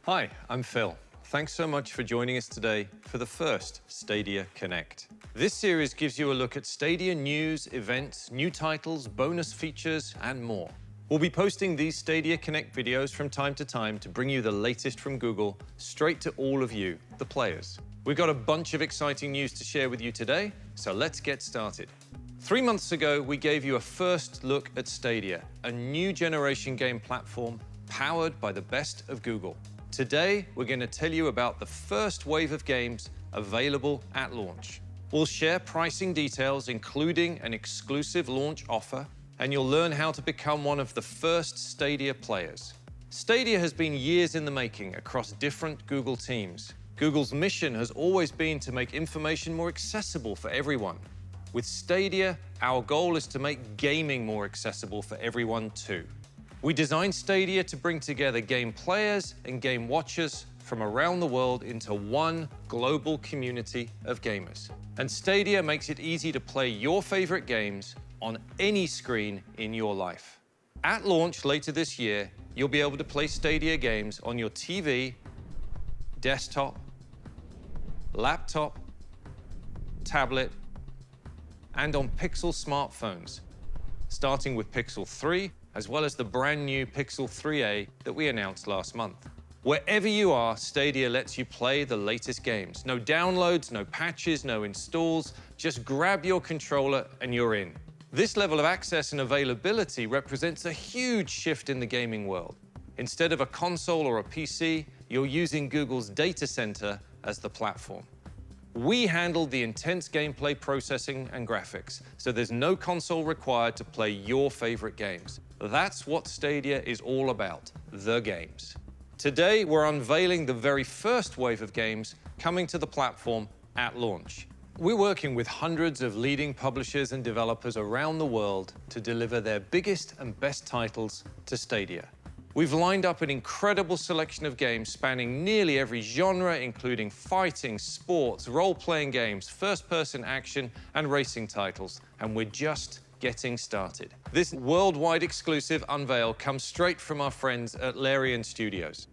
Hi, I'm Phil. Thanks so much for joining us today for the first Stadia Connect. This series gives you a look at Stadia news, events, new titles, bonus features, and more. We'll be posting these Stadia Connect videos from time to time to bring you the latest from Google straight to all of you, the players. We've got a bunch of exciting news to share with you today, so let's get started. 3 months ago, we gave you a first look at Stadia, a new generation game platform powered by the best of Google. Today, we're going to tell you about the first wave of games available at launch. We'll share pricing details, including an exclusive launch offer, and you'll learn how to become one of the first Stadia players. Stadia has been years in the making across different Google teams. Google's mission has always been to make information more accessible for everyone. With Stadia, our goal is to make gaming more accessible for everyone too. We designed Stadia to bring together game players and game watchers from around the world into one global community of gamers. And Stadia makes it easy to play your favorite games on any screen in your life. At launch later this year, you'll be able to play Stadia games on your TV, desktop, laptop, tablet, and on Pixel smartphones, starting with Pixel 3, as well as the brand new Pixel 3a that we announced last month. Wherever you are, Stadia lets you play the latest games. No downloads, no patches, no installs. Just grab your controller and you're in. This level of access and availability represents a huge shift in the gaming world. Instead of a console or a PC, you're using Google's data center as the platform. We handled the intense gameplay processing and graphics, so there's no console required to play your favorite games. That's what Stadia is all about, the games. Today, we're unveiling the very first wave of games coming to the platform at launch. We're working with hundreds of leading publishers and developers around the world to deliver their biggest and best titles to Stadia. We've lined up an incredible selection of games spanning nearly every genre, including fighting, sports, role-playing games, first-person action, and racing titles, and we're just getting started. This worldwide exclusive unveil comes straight from our friends at Larian Studios.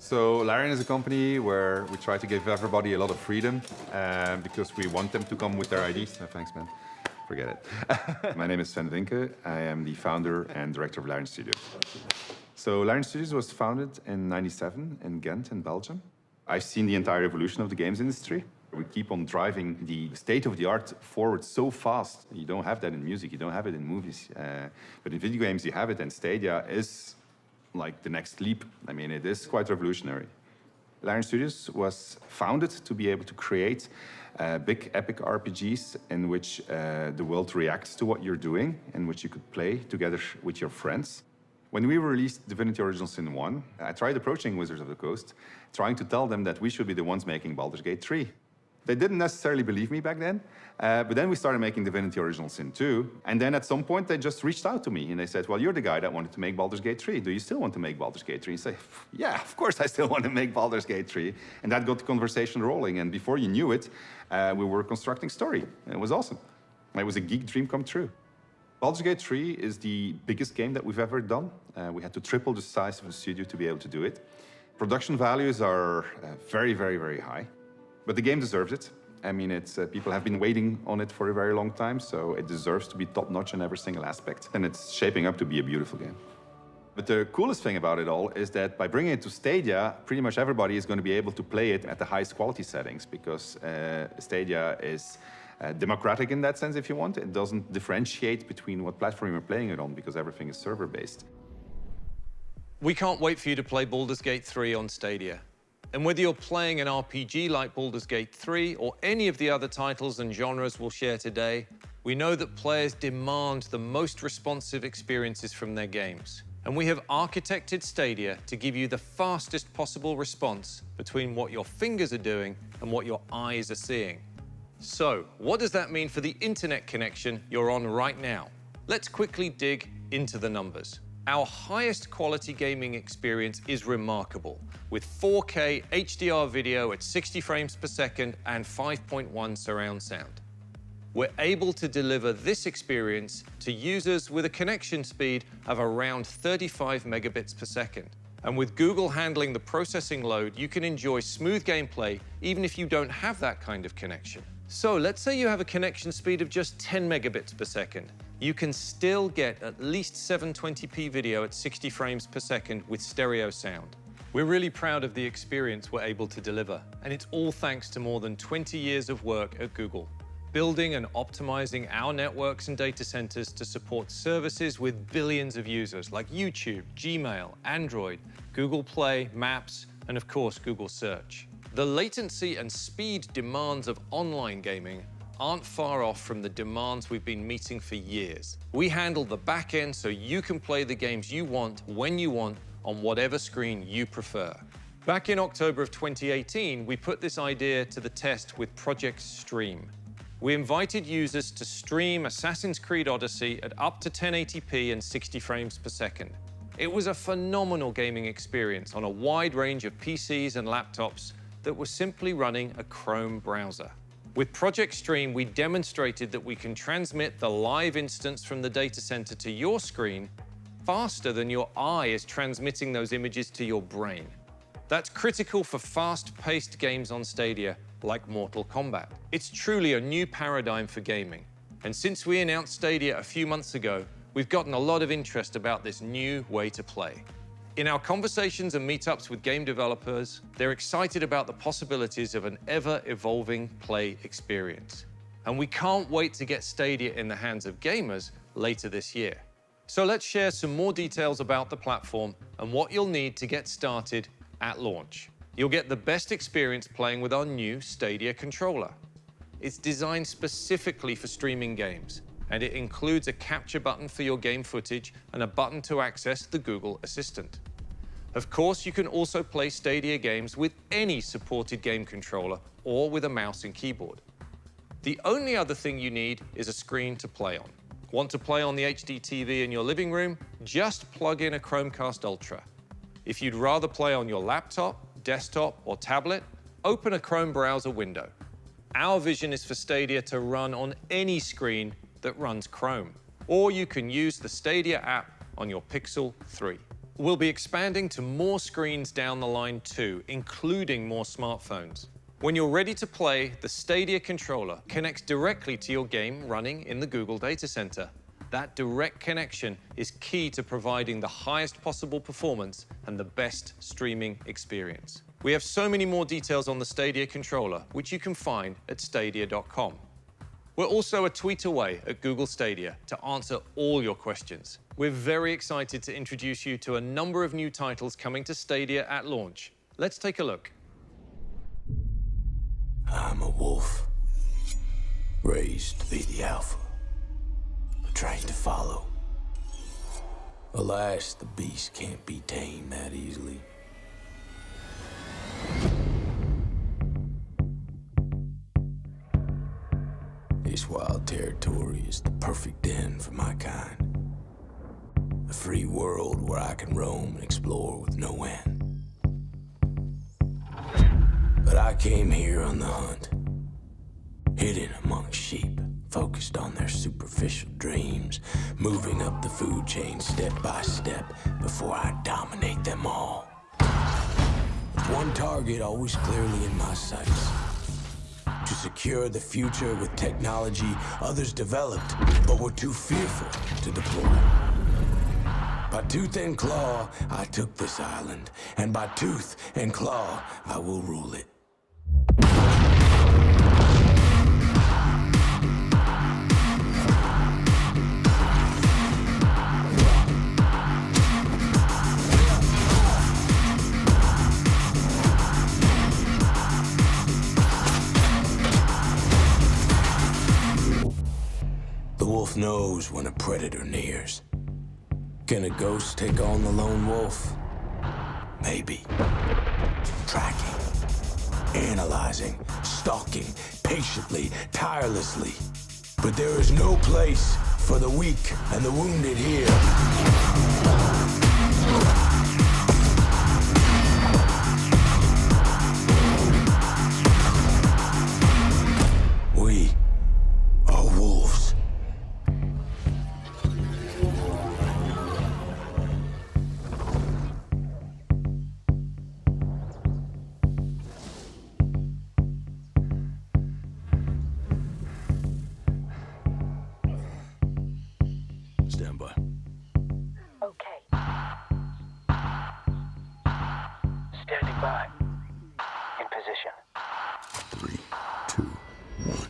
So Larian is a company where we try to give everybody a lot of freedom because we want them to come with their ideas. No, thanks, man. Forget it. My name is Sven Vinke. I am the founder and director of Larian Studios. So Larian Studios was founded in '97 in Ghent in Belgium. I've seen the entire evolution of the games industry. We keep on driving the state-of-the-art forward so fast. You don't have that in music, you don't have it in movies. But in video games, you have it, and Stadia is like the next leap. I mean, it is quite revolutionary. Larian Studios was founded to be able to create big epic RPGs in which the world reacts to what you're doing, in which you could play together with your friends. When we released Divinity Original Sin 1, I tried approaching Wizards of the Coast, trying to tell them that we should be the ones making Baldur's Gate 3. They didn't necessarily believe me back then, but then we started making Divinity Original Sin 2, and then at some point they just reached out to me and they said, well, you're the guy that wanted to make Baldur's Gate 3. Do you still want to make Baldur's Gate 3? And I say, yeah, of course I still want to make Baldur's Gate 3. And that got the conversation rolling, and before you knew it, we were constructing story. It was awesome. It was a geek dream come true. Baldur's Gate 3 is the biggest game that we've ever done. We had to triple the size of the studio to be able to do it. Production values are very, very, very high, but the game deserves it. I mean, people have been waiting on it for a very long time, so it deserves to be top-notch in every single aspect, and it's shaping up to be a beautiful game. But the coolest thing about it all is that by bringing it to Stadia, pretty much everybody is going to be able to play it at the highest quality settings, because Stadia is democratic in that sense, if you want. It doesn't differentiate between what platform you're playing it on, because everything is server-based. We can't wait for you to play Baldur's Gate 3 on Stadia. And whether you're playing an RPG like Baldur's Gate 3 or any of the other titles and genres we'll share today, we know that players demand the most responsive experiences from their games. And we have architected Stadia to give you the fastest possible response between what your fingers are doing and what your eyes are seeing. So, what does that mean for the internet connection you're on right now? Let's quickly dig into the numbers. Our highest quality gaming experience is remarkable, with 4K HDR video at 60 frames per second and 5.1 surround sound. We're able to deliver this experience to users with a connection speed of around 35 megabits per second. And with Google handling the processing load, you can enjoy smooth gameplay even if you don't have that kind of connection. So let's say you have a connection speed of just 10 megabits per second. You can still get at least 720p video at 60 frames per second with stereo sound. We're really proud of the experience we're able to deliver, and it's all thanks to more than 20 years of work at Google, building and optimizing our networks and data centers to support services with billions of users like YouTube, Gmail, Android, Google Play, Maps, and of course, Google Search. The latency and speed demands of online gaming aren't far off from the demands we've been meeting for years. We handle the back end so you can play the games you want, when you want, on whatever screen you prefer. Back in October of 2018, we put this idea to the test with Project Stream. We invited users to stream Assassin's Creed Odyssey at up to 1080p and 60 frames per second. It was a phenomenal gaming experience on a wide range of PCs and laptops that were simply running a Chrome browser. With Project Stream, we demonstrated that we can transmit the live instance from the data center to your screen faster than your eye is transmitting those images to your brain. That's critical for fast-paced games on Stadia, like Mortal Kombat. It's truly a new paradigm for gaming. And since we announced Stadia a few months ago, we've gotten a lot of interest about this new way to play. In our conversations and meetups with game developers, they're excited about the possibilities of an ever-evolving play experience. And we can't wait to get Stadia in the hands of gamers later this year. So let's share some more details about the platform and what you'll need to get started at launch. You'll get the best experience playing with our new Stadia controller. It's designed specifically for streaming games, and it includes a capture button for your game footage and a button to access the Google Assistant. Of course, you can also play Stadia games with any supported game controller or with a mouse and keyboard. The only other thing you need is a screen to play on. Want to play on the HD TV in your living room? Just plug in a Chromecast Ultra. If you'd rather play on your laptop, desktop, or tablet, open a Chrome browser window. Our vision is for Stadia to run on any screen that runs Chrome, or you can use the Stadia app on your Pixel 3. We'll be expanding to more screens down the line too, including more smartphones. When you're ready to play, the Stadia controller connects directly to your game running in the Google data center. That direct connection is key to providing the highest possible performance and the best streaming experience. We have so many more details on the Stadia controller, which you can find at stadia.com. We're also a tweet away at Google Stadia to answer all your questions. We're very excited to introduce you to a number of new titles coming to Stadia at launch. Let's take a look. I'm a wolf, raised to be the alpha, but trained to follow. Alas, the beast can't be tamed that easily. This wild territory is the perfect den for my kind. A free world where I can roam and explore with no end. But I came here on the hunt, hidden among sheep, focused on their superficial dreams, moving up the food chain step by step before I dominate them all. One target always clearly in my sights. To secure the future with technology others developed, but were too fearful to deploy. By tooth and claw, I took this island, and by tooth and claw, I will rule it. The wolf knows when a predator nears. Can a ghost take on the lone wolf? Maybe. Tracking, analyzing, stalking, patiently, tirelessly. But there is no place for the weak and the wounded here. We are wolves. Stand by. Okay. Standing by. In position. 3, 2, 1.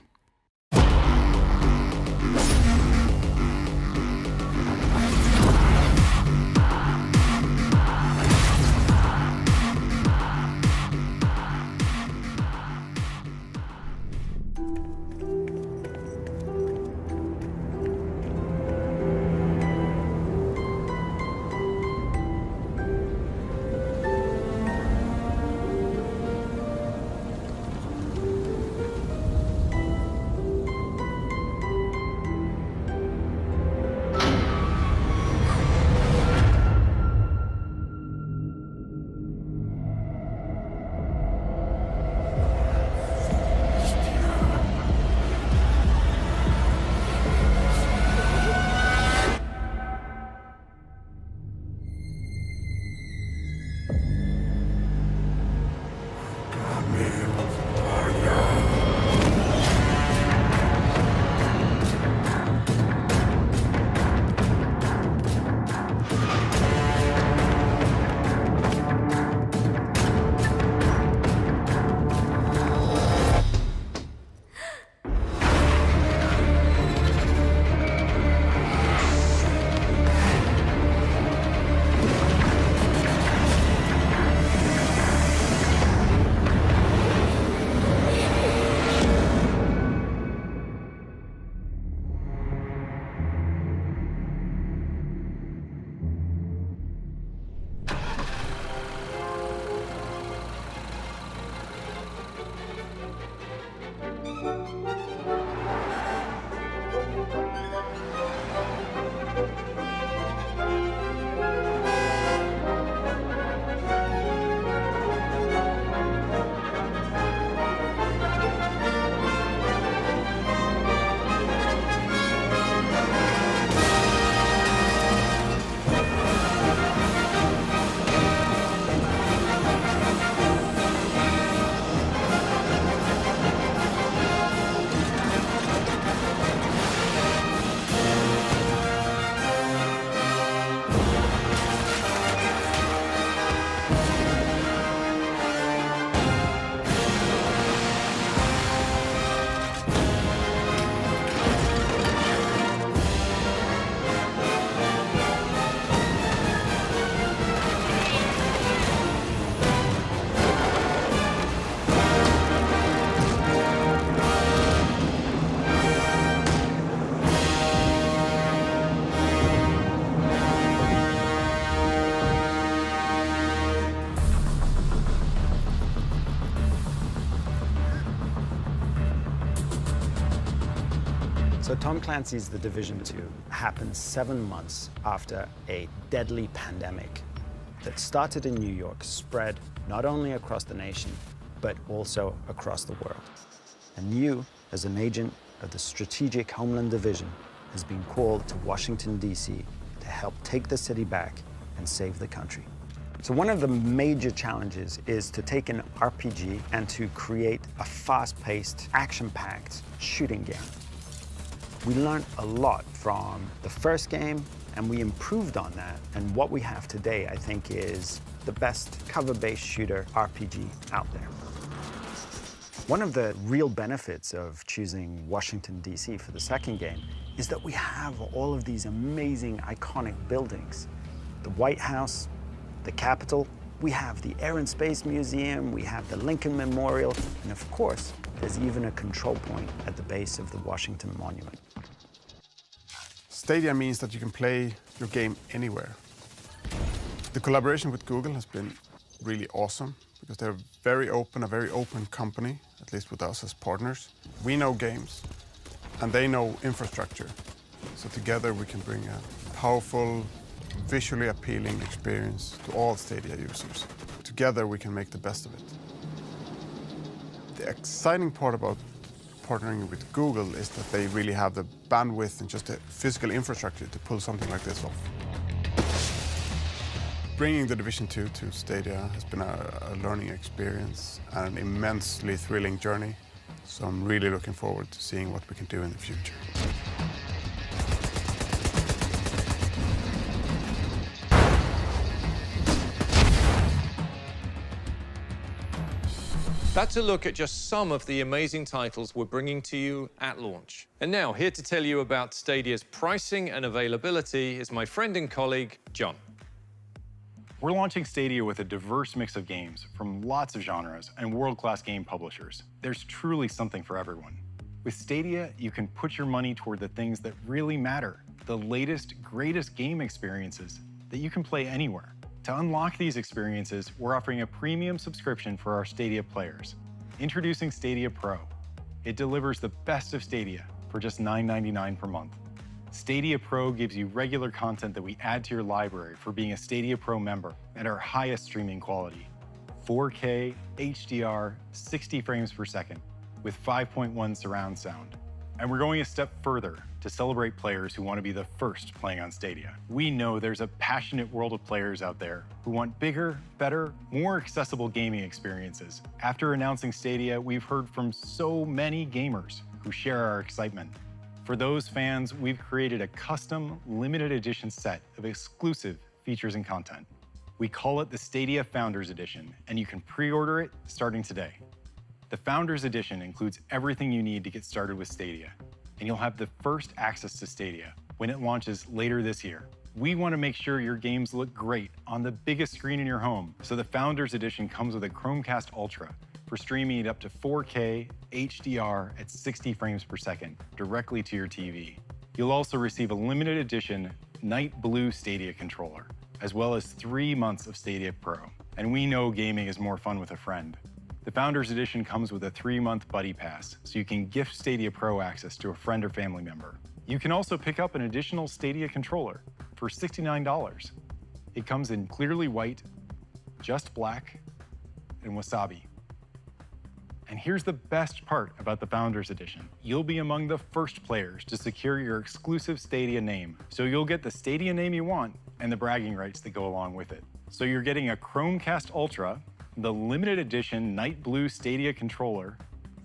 So Tom Clancy's The Division 2 happened 7 months after a deadly pandemic that started in New York, spread not only across the nation, but also across the world. And you, as an agent of the Strategic Homeland Division, has been called to Washington, D.C. to help take the city back and save the country. So one of the major challenges is to take an RPG and to create a fast-paced, action-packed shooting game. We learned a lot from the first game, and we improved on that. And what we have today, I think, is the best cover-based shooter RPG out there. One of the real benefits of choosing Washington, D.C. for the second game is that we have all of these amazing, iconic buildings. The White House, the Capitol, we have the Air and Space Museum, we have the Lincoln Memorial, and of course, there's even a control point at the base of the Washington Monument. Stadia means that you can play your game anywhere. The collaboration with Google has been really awesome because they're a very open company, at least with us as partners. We know games and they know infrastructure. So together we can bring a powerful, visually appealing experience to all Stadia users. Together we can make the best of it. The exciting part about partnering with Google is that they really have the bandwidth and just the physical infrastructure to pull something like this off. Bringing The Division 2 to Stadia has been a learning experience and an immensely thrilling journey. So I'm really looking forward to seeing what we can do in the future. That's a look at just some of the amazing titles we're bringing to you at launch. And now, here to tell you about Stadia's pricing and availability is my friend and colleague, John. We're launching Stadia with a diverse mix of games from lots of genres and world-class game publishers. There's truly something for everyone. With Stadia, you can put your money toward the things that really matter, the latest, greatest game experiences that you can play anywhere. To unlock these experiences, we're offering a premium subscription for our Stadia players. Introducing Stadia Pro. It delivers the best of Stadia for just $9.99 per month. Stadia Pro gives you regular content that we add to your library for being a Stadia Pro member at our highest streaming quality. 4K, HDR, 60 frames per second with 5.1 surround sound. And we're going a step further to celebrate players who want to be the first playing on Stadia. We know there's a passionate world of players out there who want bigger, better, more accessible gaming experiences. After announcing Stadia, we've heard from so many gamers who share our excitement. For those fans, we've created a custom, limited edition set of exclusive features and content. We call it the Stadia Founders Edition, and you can pre-order it starting today. The Founders Edition includes everything you need to get started with Stadia, and you'll have the first access to Stadia when it launches later this year. We want to make sure your games look great on the biggest screen in your home, so the Founders Edition comes with a Chromecast Ultra for streaming it up to 4K HDR at 60 frames per second directly to your TV. You'll also receive a limited edition Night Blue Stadia controller, as well as 3 months of Stadia Pro. And we know gaming is more fun with a friend. The Founders Edition comes with a 3-month Buddy Pass, so you can gift Stadia Pro access to a friend or family member. You can also pick up an additional Stadia controller for $69. It comes in clearly white, just black, and wasabi. And here's the best part about the Founders Edition. You'll be among the first players to secure your exclusive Stadia name. So you'll get the Stadia name you want and the bragging rights that go along with it. So you're getting a Chromecast Ultra, the limited edition Night Blue Stadia controller,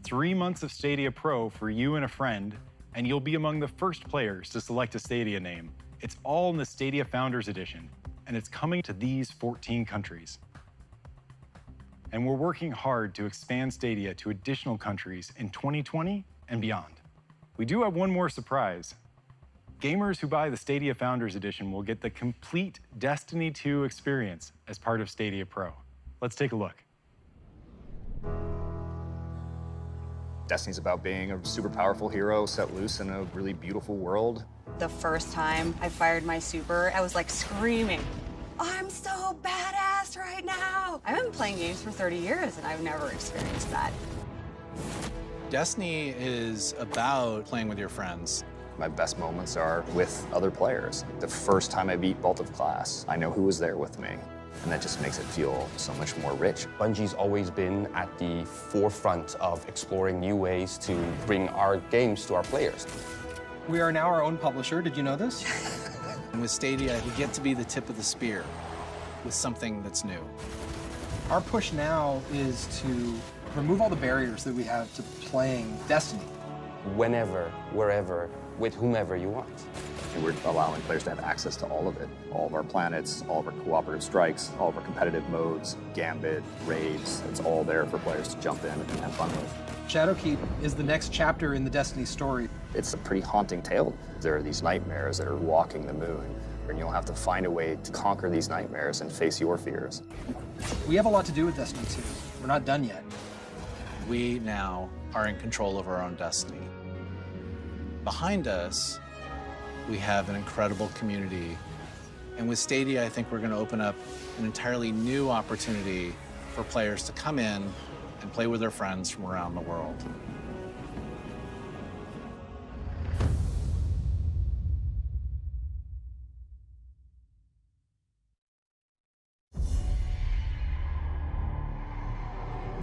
3 months of Stadia Pro for you and a friend, and you'll be among the first players to select a Stadia name. It's all in the Stadia Founders Edition, and it's coming to these 14 countries. And we're working hard to expand Stadia to additional countries in 2020 and beyond. We do have one more surprise. Gamers who buy the Stadia Founders Edition will get the complete Destiny 2 experience as part of Stadia Pro. Let's take a look. Destiny's about being a super powerful hero set loose in a really beautiful world. The first time I fired my super, I was like screaming, I'm so badass right now. I've been playing games for 30 years and I've never experienced that. Destiny is about playing with your friends. My best moments are with other players. The first time I beat Vault of Glass, I know who was there with me. And that just makes it feel so much more rich. Bungie's always been at the forefront of exploring new ways to bring our games to our players. We are now our own publisher. Did you know this? And with Stadia, we get to be the tip of the spear with something that's new. Our push now is to remove all the barriers that we have to playing Destiny. Whenever, wherever, with whomever you want. And we're allowing players to have access to all of it. All of our planets, all of our cooperative strikes, all of our competitive modes, Gambit, raids. It's all there for players to jump in and have fun with. Shadowkeep is the next chapter in the Destiny story. It's a pretty haunting tale. There are these nightmares that are walking the moon, and you'll have to find a way to conquer these nightmares and face your fears. We have a lot to do with Destiny 2. We're not done yet. We now are in control of our own destiny. Behind us, we have an incredible community. And with Stadia, I think we're going to open up an entirely new opportunity for players to come in and play with their friends from around the world.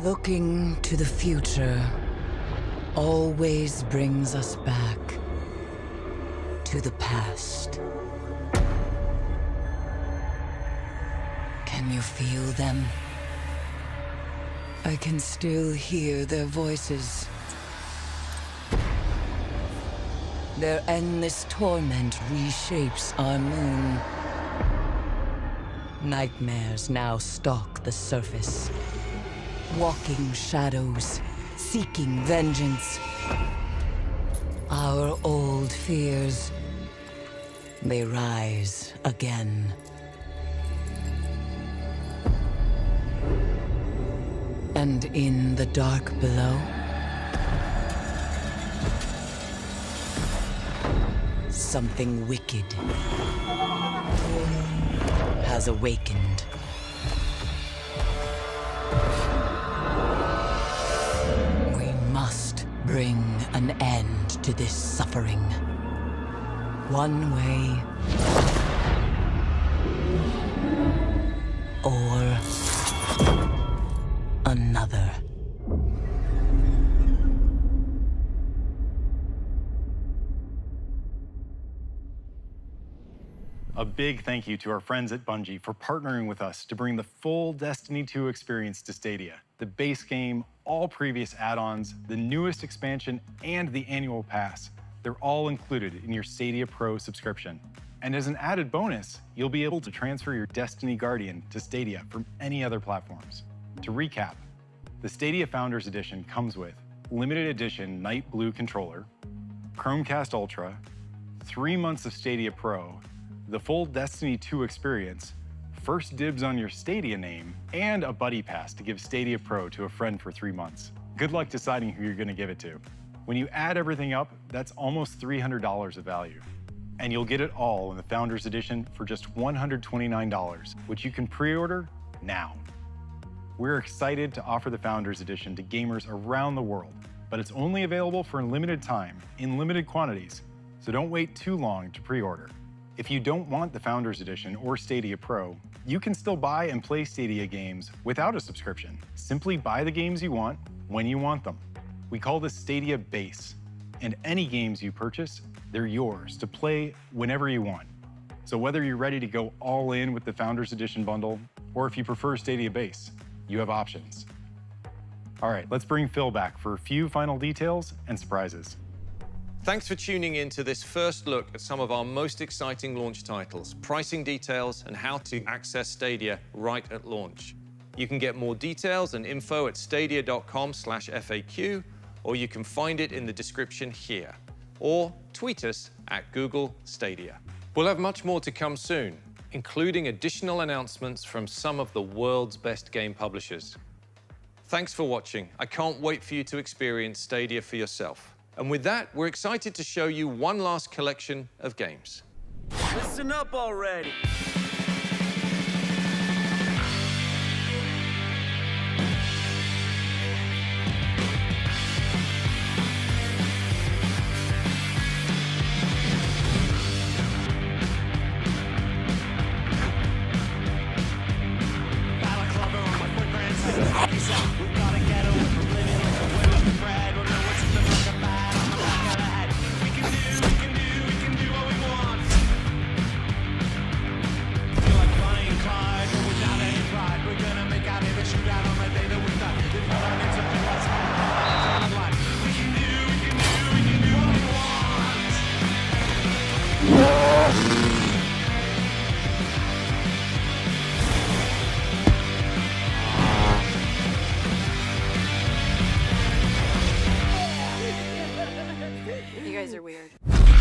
Looking to the future always brings us back to the past. Can you feel them? I can still hear their voices. Their endless torment reshapes our moon. Nightmares now stalk the surface. Walking shadows, seeking vengeance. Our old fears, they rise again. And in the dark below, something wicked has awakened. We must bring an end to this suffering. One way or another. A big thank you to our friends at Bungie for partnering with us to bring the full Destiny 2 experience to Stadia. The base game, all previous add-ons, the newest expansion, and the annual pass. They're all included in your Stadia Pro subscription. And as an added bonus, you'll be able to transfer your Destiny Guardian to Stadia from any other platforms. To recap, the Stadia Founders Edition comes with limited edition Night Blue controller, Chromecast Ultra, 3 months of Stadia Pro, the full Destiny 2 experience, first dibs on your Stadia name, and a buddy pass to give Stadia Pro to a friend for 3 months. Good luck deciding who you're gonna give it to. When you add everything up, that's almost $300 of value. And you'll get it all in the Founders Edition for just $129, which you can pre-order now. We're excited to offer the Founders Edition to gamers around the world, but it's only available for a limited time, in limited quantities, so don't wait too long to pre-order. If you don't want the Founders Edition or Stadia Pro, you can still buy and play Stadia games without a subscription. Simply buy the games you want when you want them. We call this Stadia Base, and any games you purchase, they're yours to play whenever you want. So whether you're ready to go all in with the Founders Edition bundle, or if you prefer Stadia Base, you have options. All right, let's bring Phil back for a few final details and surprises. Thanks for tuning in to this first look at some of our most exciting launch titles, pricing details, and how to access Stadia right at launch. You can get more details and info at stadia.com/FAQ, or you can find it in the description here, or tweet us at Google Stadia. We'll have much more to come soon, including additional announcements from some of the world's best game publishers. Thanks for watching. I can't wait for you to experience Stadia for yourself. And with that, we're excited to show you one last collection of games. Listen up already! We can do You guys are weird.